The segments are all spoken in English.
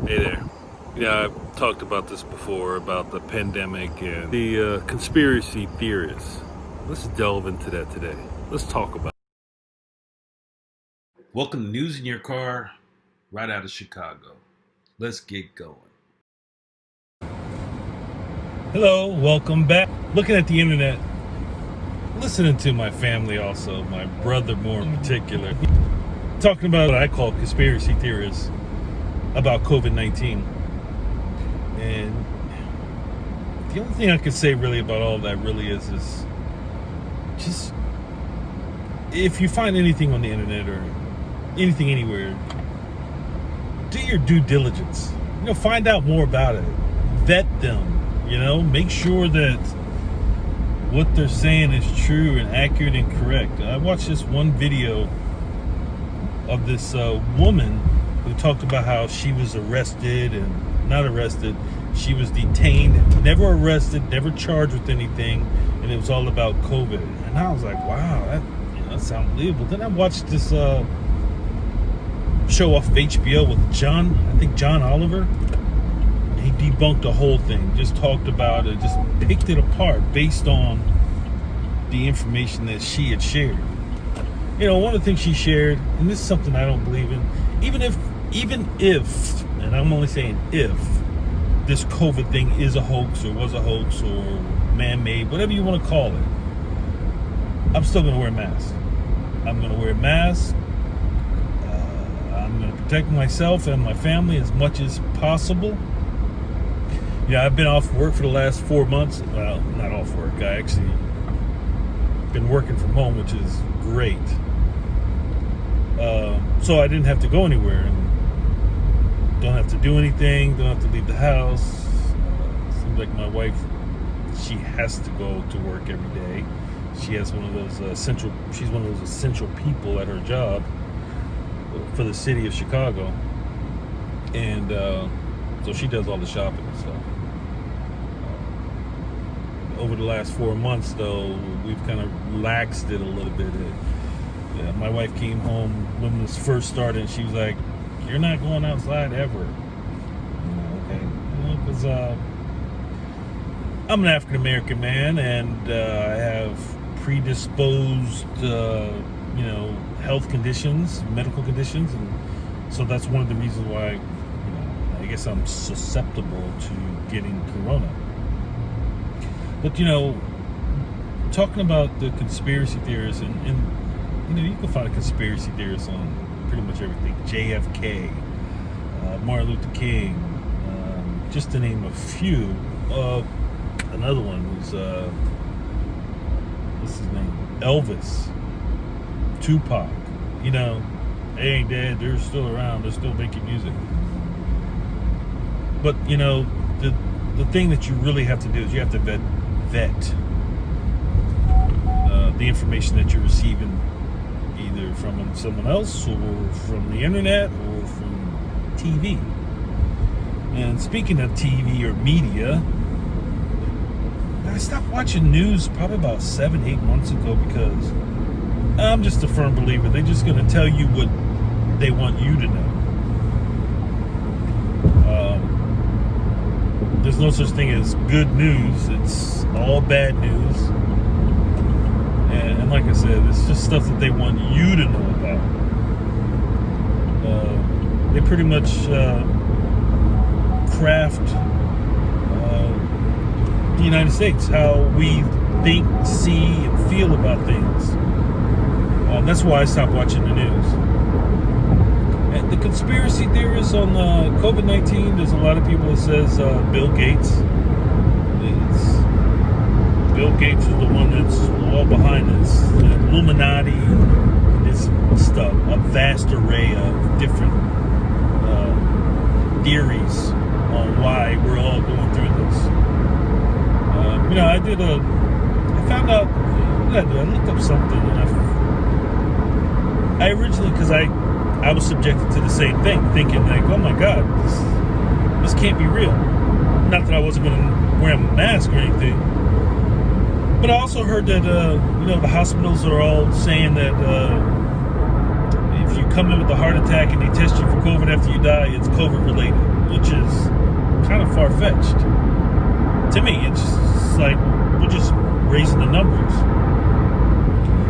Hey there. Yeah, I've talked about this before, about the pandemic and the conspiracy theorists. Let's delve into that today. Let's talk about it. Welcome to News in Your Car, right out of Chicago. Let's get going. Hello, welcome back. Looking at the internet, listening to my family also, my brother more in particular, talking about what I call conspiracy theorists about COVID-19. And the only thing I could say really about all that really is just, if you find anything on the internet or anything anywhere, do your due diligence. Find out more about it. Vet them. Make sure that what they're saying is true and accurate and correct. I watched this one video of this woman who talked about how she was arrested and not arrested. She was detained, never arrested, never charged with anything, and it was all about COVID. And I was like, wow, that's unbelievable. Then I watched this show off of HBO with John Oliver. He debunked the whole thing, just talked about it, just picked it apart based on the information that she had shared. One of the things she shared, and this is something I don't believe in, even if, and I'm only saying if, this COVID thing is a hoax or was a hoax or man-made, whatever you want to call it, I'm still going to wear a mask. I'm going to wear a mask. I'm going to protect myself and my family as much as possible. I've been off work for the last 4 months. Well, not off work. I actually been working from home, which is great. So I didn't have to go anywhere and don't have to do anything, don't have to leave the house. Seems like my wife, she has to go to work every day. She has one of those she's one of those essential people at her job for the city of Chicago. And so she does all the shopping and stuff. Over the last 4 months, though, we've kind of relaxed it a little bit. My wife came home when this first started, and she was like, "You're not going outside ever." Okay. Because I'm an African American man, and I have predisposed, health conditions, medical conditions, and so that's one of the reasons why, I guess I'm susceptible to getting corona. But, talking about the conspiracy theorists, and you can find a conspiracy theorist on pretty much everything. JFK, Martin Luther King, just to name a few. Another one was, what's his name? Elvis, Tupac. They ain't dead. They're still around. They're still making music. But, the thing that you really have to do is you have to vet the information that you're receiving, either from someone else or from the internet or from TV. And speaking of TV or media, I stopped watching news probably about 7-8 months ago because I'm just a firm believer they're just going to tell you what they want you to know. There's no such thing as good news. It's all bad news. And like I said, it's just stuff that they want you to know about. They pretty much craft the United States, how we think, see, and feel about things. That's why I stopped watching the news. And the conspiracy theorists on COVID-19, there's a lot of people that says Bill Gates. Bill Gates is the one that's all behind this. The Illuminati, this stuff, a vast array of different theories on why we're all going through this. I found out, I looked up something, and I originally, because I was subjected to the same thing, thinking like, oh my God, this can't be real. Not that I wasn't going to wear a mask or anything, but I also heard that the hospitals are all saying that if you come in with a heart attack and they test you for COVID after you die, it's COVID related, which far-fetched. To me, it's just like we're just raising the numbers.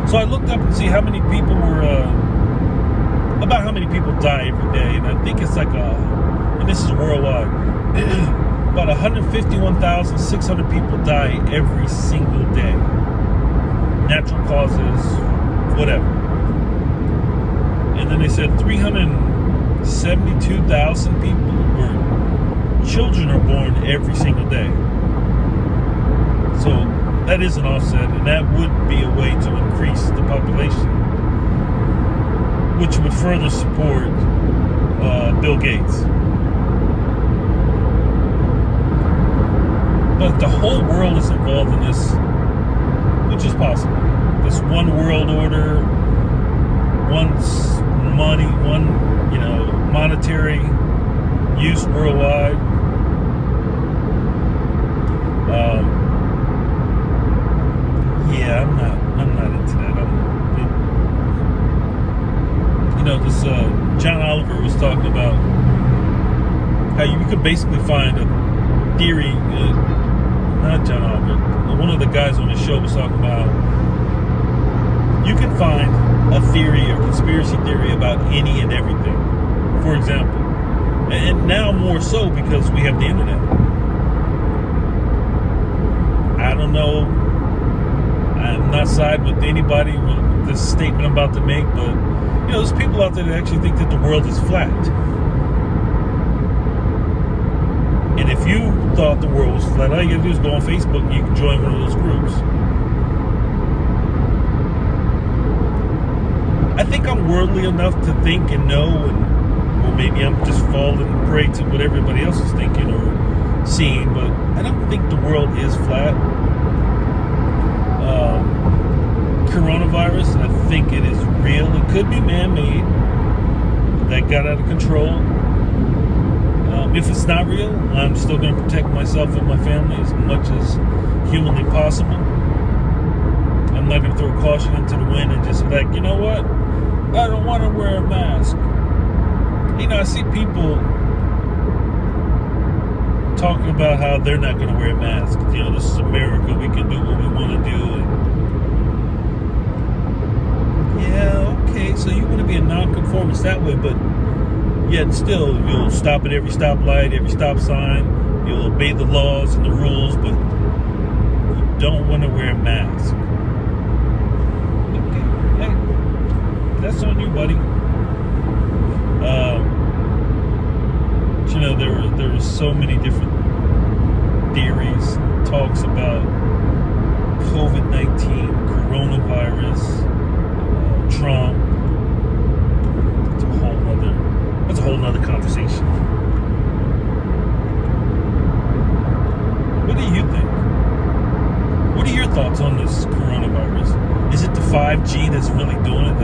So I looked up and see how many people were, about how many people die every day, and I think it's like and this is worldwide, about 151,600 people die every single day. Natural causes, whatever. And then they said 372,000 people or children are born every single day. So that is an offset, and that would be a way to increase the population, which would further support Bill Gates. But the whole world is involved in this, which is possible. This one world order, one money, one monetary use worldwide. Yeah, I'm not into that. This John Oliver was talking about how you could basically find a theory. Not John Oliver. One of the guys on the show was talking about you can find a theory or conspiracy theory about any and everything. For example, and now more so because we have the internet. I don't know. I'm not siding with anybody with this statement I'm about to make, but there's people out there that actually think that the world is flat. And if you thought the world was flat, all you gotta do is go on Facebook and you can join one of those groups. I think I'm worldly enough to think and know, or maybe I'm just falling prey to what everybody else is thinking or seeing, but I don't think the world is flat. Coronavirus, I think it is real. It could be man-made. That got out of control. If it's not real, I'm still going to protect myself and my family as much as humanly possible. I'm not going to throw caution into the wind and just be like, you know what? I don't want to wear a mask. I see people talking about how they're not going to wear a mask. This is America. We can do what we want to do. And yeah, okay, so you want to be a nonconformist that way, but yet still you'll stop at every stoplight, every stop sign, you'll obey the laws and the rules, but you don't want to wear a mask. Okay, hey, that's on you, buddy. There were so many different theories, talks about COVID-19, coronavirus, Trump. That's a whole nother conversation. What do you think? What are your thoughts on this coronavirus? Is it the 5G that's really doing it?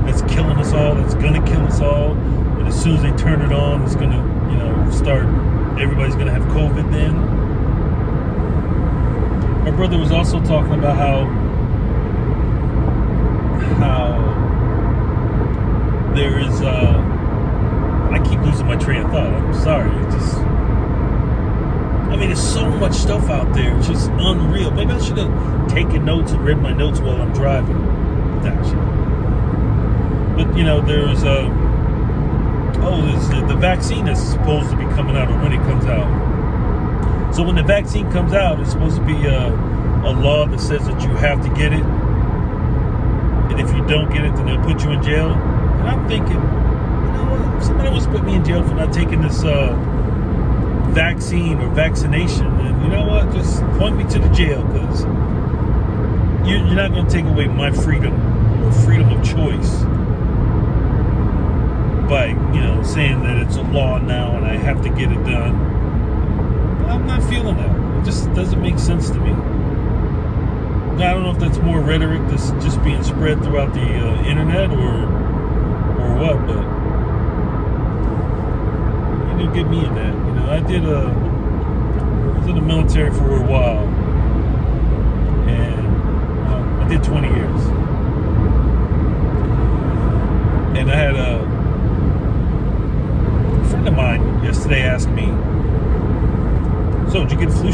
That's killing us all? That's gonna kill us all? And as soon as they turn it on, it's gonna, start. Everybody's gonna have COVID then. My brother was also talking about how there is I keep losing my train of thought. I'm sorry. There's so much stuff out there. It's just unreal. Maybe I should have taken notes and read my notes while I'm driving. But there's the vaccine is supposed to be coming out, or when it comes out. So when the vaccine comes out, it's supposed to be a law that says that you have to get it. And if you don't get it, then they'll put you in jail. And I'm thinking, somebody wants to put me in jail for not taking this vaccine or vaccination. And you know what? Just point me to the jail, because you're not going to take away my freedom or freedom of choice by, saying that it's a law now and I have to get it done. I'm not feeling that. It just doesn't make sense to me. I don't know if that's more rhetoric that's just being spread throughout the internet or what, but you do get me in that. I was in the military for a while, and I did 20 years. And I had a friend of mine yesterday asked me,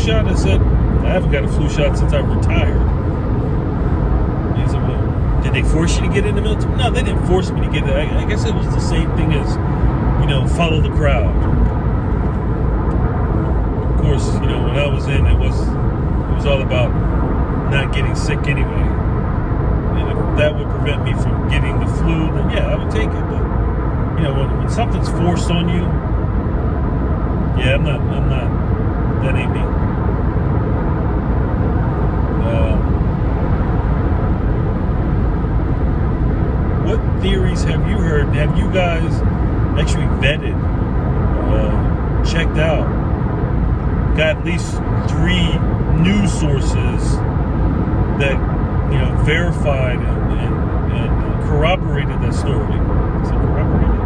shot? I said, I haven't got a flu shot since I retired. And he said, well, did they force you to get in the military? No, they didn't force me to get it. I guess it was the same thing as, follow the crowd. Of course, when I was in, it was all about not getting sick anyway. And if that would prevent me from getting the flu, then yeah, I would take it. But when something's forced on you, yeah, I'm not. That ain't me. What theories have you heard? Have you guys actually vetted, checked out, got at least 3 news sources that verified and corroborated that story? Is it corroborated?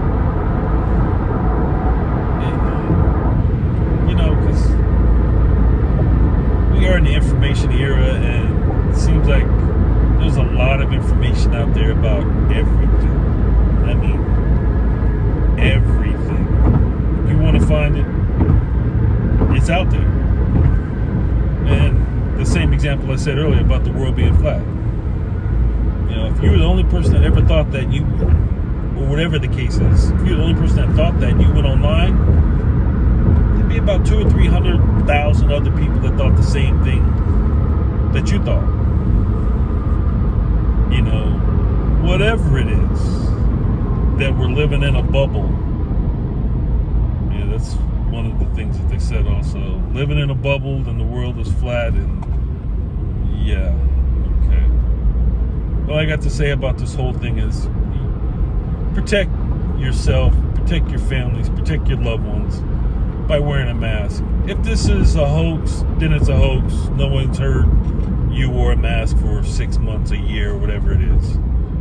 Because we are in the information era, and it seems like there's a lot of information out there about everything. I mean, everything. If you want to find it, it's out there. And the same example I said earlier about the world being flat. If you were the only person that ever thought that or whatever the case is, if you're the only person that thought that, you went online, there'd be about 200,000 or 300,000 other people that thought the same thing that you thought. Whatever it is, that we're living in a bubble. Yeah, that's one of the things that they said also. Living in a bubble, and the world is flat, and yeah, okay. All I got to say about this whole thing is protect yourself, protect your families, protect your loved ones by wearing a mask. If this is a hoax, then it's a hoax. No one's heard you wore a mask for 6 months, a year, or whatever it is.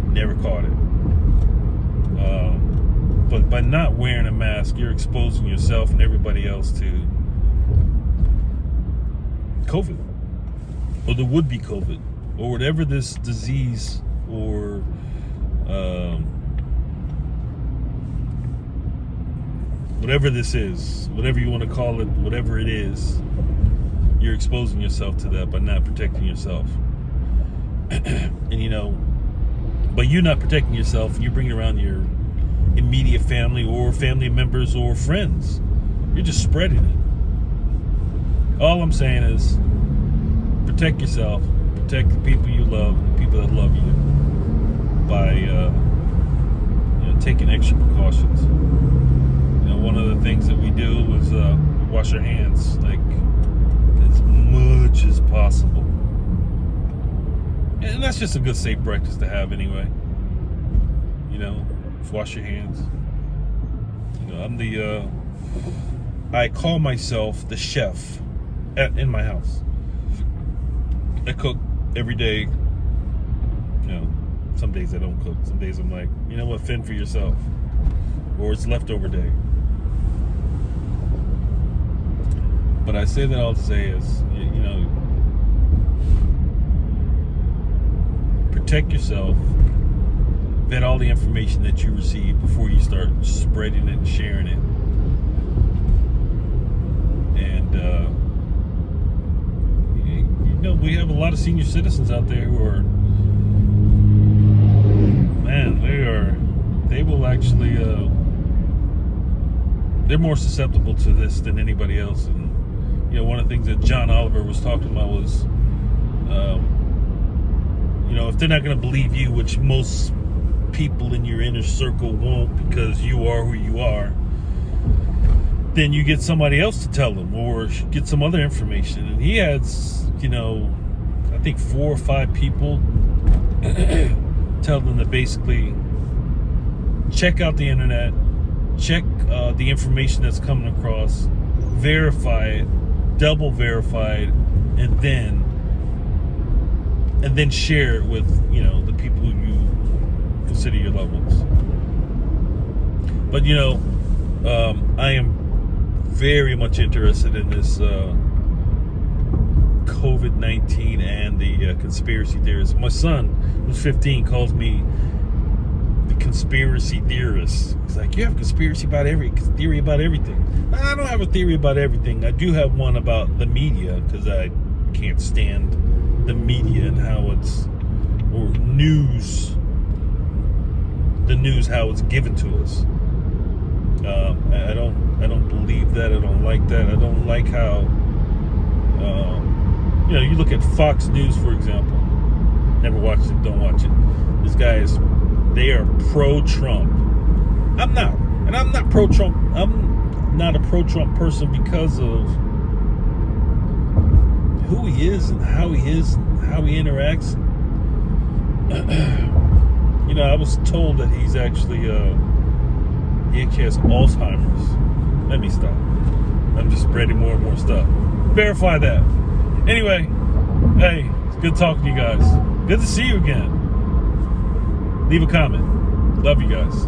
Never caught it. But by not wearing a mask, you're exposing yourself and everybody else to COVID, or the would-be COVID, or whatever this disease or whatever this is, whatever you want to call it, whatever it is, you're exposing yourself to that by not protecting yourself. And but you're not protecting yourself, you bring around your immediate family or family members or friends. You're just spreading it. All I'm saying is protect yourself, protect the people you love, the people that love you, by taking extra precautions. One of the things that we do is wash our hands like as much as possible. And that's just a good safe practice to have anyway. Wash your hands. I call myself the chef in my house. I cook every day. Some days I don't cook. Some days I'm like, you know what, fend for yourself. Or it's leftover day. But I say that all to say is, protect yourself. Vet all the information that you receive before you start spreading it and sharing it. And we have a lot of senior citizens out there who are, man, they will actually, they're more susceptible to this than anybody else. And one of the things that John Oliver was talking about was, if they're not going to believe you, which most people in your inner circle won't, because you are who you are, then you get somebody else to tell them, or get some other information. And he has, I think 4 or 5 people tell them to basically check out the internet, check the information that's coming across, verify it, double verify it, and then share it with the people who you consider your loved ones. But I am very much interested in this COVID-19 and the conspiracy theorists. My son, who's 15, calls me the conspiracy theorist. He's like, you have conspiracy about theory about everything. I don't have a theory about everything. I do have one about the media, because I can't stand the media and how it's, or news, the news, how it's given to us. I don't believe that. I don't like that. I don't like how, you look at Fox News, for example. Never watched it, don't watch it. These guys, they are pro-Trump. I'm not. And I'm not pro-Trump. I'm not a pro-Trump person because of who he is and how he interacts. I was told that he actually has Alzheimer's. Let me stop. I'm just spreading more and more stuff. Verify that. Anyway, hey, it's good talking to you guys. Good to see you again. Leave a comment. Love you guys.